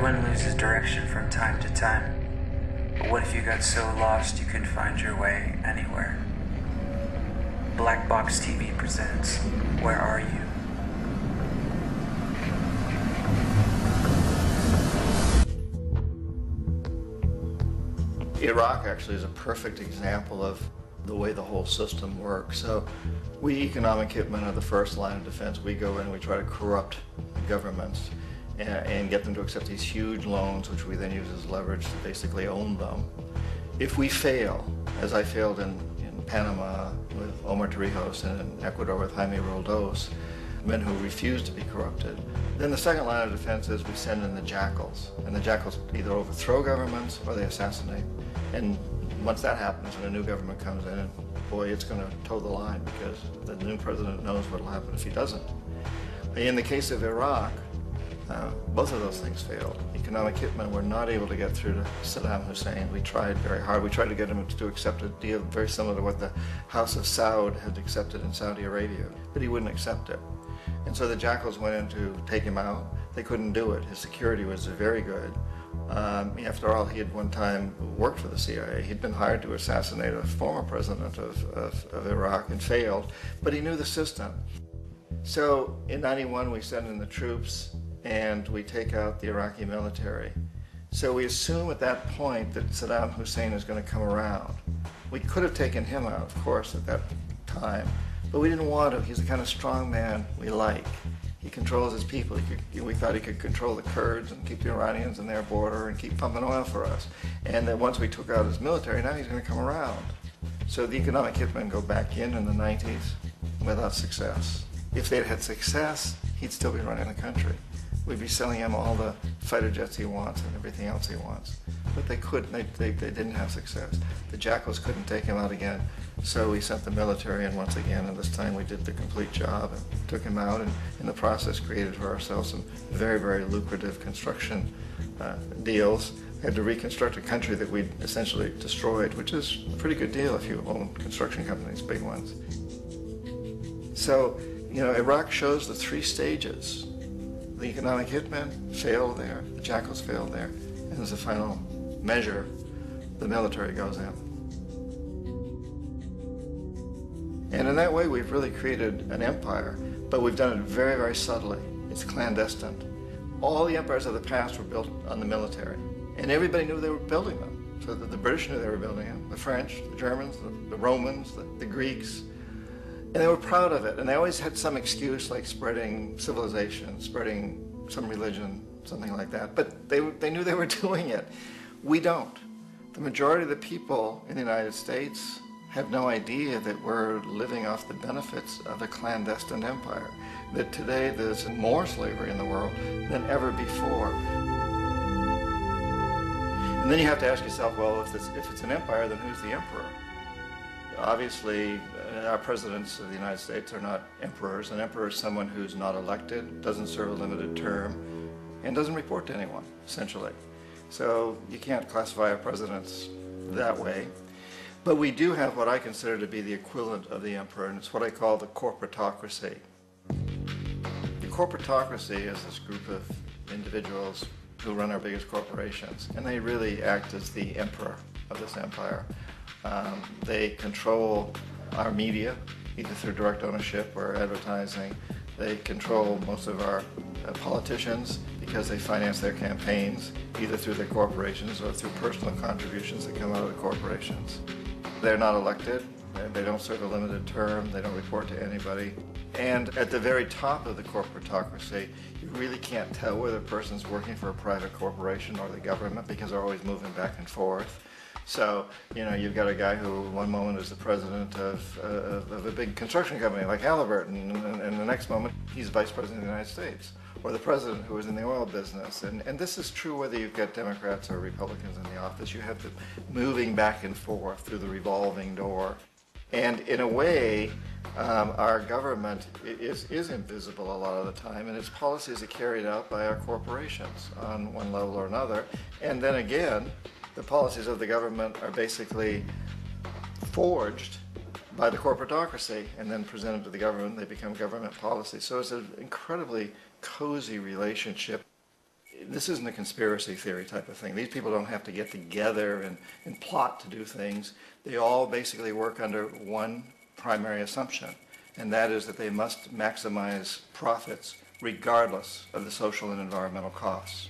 Everyone loses direction from time to time. But what if you got so lost you couldn't find your way anywhere? Black Box TV presents Where Are You? Iraq actually is a perfect example of the way the whole system works. So we economic hitmen are the first line of defense. We go in and we try to corrupt governments and get them to accept these huge loans, which we then use as leverage to basically own them. If we fail, as I failed in Panama with Omar Torrijos and in Ecuador with Jaime Roldos, men who refuse to be corrupted, then the second line of defense is we send in the jackals. And the jackals either overthrow governments or they assassinate. And once that happens and a new government comes in, and boy, it's going to toe the line because the new president knows what will happen if he doesn't. In the case of Iraq, both of those things failed. Economic hitmen were not able to get through to Saddam Hussein. We tried very hard. We tried to get him to accept a deal very similar to what the House of Saud had accepted in Saudi Arabia, but he wouldn't accept it. And so the jackals went in to take him out. They couldn't do it. His security was very good. After all, he had one time worked for the CIA. He'd been hired to assassinate a former president of Iraq and failed, but he knew the system. So in '91, we send in the troops and we take out the Iraqi military. So we assume at that point that Saddam Hussein is going to come around. We could have taken him out, of course, at that time, but we didn't want to. He's the kind of strong man we like. He controls his people. We thought he could control the Kurds and keep the Iranians in their border and keep pumping oil for us. And then once we took out his military, now he's going to come around. So the economic hitmen go back in the 90s without success. If they'd had success, he'd still be running the country. We'd be selling him all the fighter jets he wants and everything else he wants. But they couldn't, they didn't have success. The jackals couldn't take him out again, so we sent the military in once again, and this time we did the complete job and took him out, and in the process created for ourselves some very, very lucrative construction deals. We had to reconstruct a country that we'd essentially destroyed, which is a pretty good deal if you own construction companies, big ones. So, Iraq shows the three stages. The economic hitmen failed there, the jackals failed there, and as a final measure, the military goes in. And in that way, we've really created an empire, but we've done it very, very subtly. It's clandestine. All the empires of the past were built on the military, and everybody knew they were building them. So the British knew they were building them, the French, the Germans, the Romans, the Greeks. And they were proud of it, and they always had some excuse like spreading civilization, spreading some religion, something like that. But they knew they were doing it. We don't. The majority of the people in the United States have no idea that we're living off the benefits of a clandestine empire, that today there's more slavery in the world than ever before. And then you have to ask yourself, well, if it's an empire, then who's the emperor? Obviously, our presidents of the United States are not emperors. An emperor is someone who's not elected, doesn't serve a limited term, and doesn't report to anyone, essentially. So you can't classify our presidents that way. But we do have what I consider to be the equivalent of the emperor, and it's what I call the corporatocracy. The corporatocracy is this group of individuals who run our biggest corporations, and they really act as the emperor of this empire. They control our media, either through direct ownership or advertising. They control most of our politicians because they finance their campaigns, either through their corporations or through personal contributions that come out of the corporations. They're not elected, they don't serve a limited term, they don't report to anybody. And at the very top of the corporatocracy, you really can't tell whether a person's working for a private corporation or the government because they're always moving back and forth. So, you've got a guy who one moment is the president of a big construction company like Halliburton, and the next moment he's vice president of the United States, or the president who is in the oil business. And this is true whether you've got Democrats or Republicans in the office. You have them moving back and forth through the revolving door. And in a way, our government is invisible a lot of the time, and its policies are carried out by our corporations on one level or another. And then again, the policies of the government are basically forged by the corporatocracy and then presented to the government. They become government policy. So it's an incredibly cozy relationship. this isn't a conspiracy theory type of thing. These people don't have to get together and plot to do things. They all basically work under one primary assumption, and that is that they must maximize profits regardless of the social and environmental costs.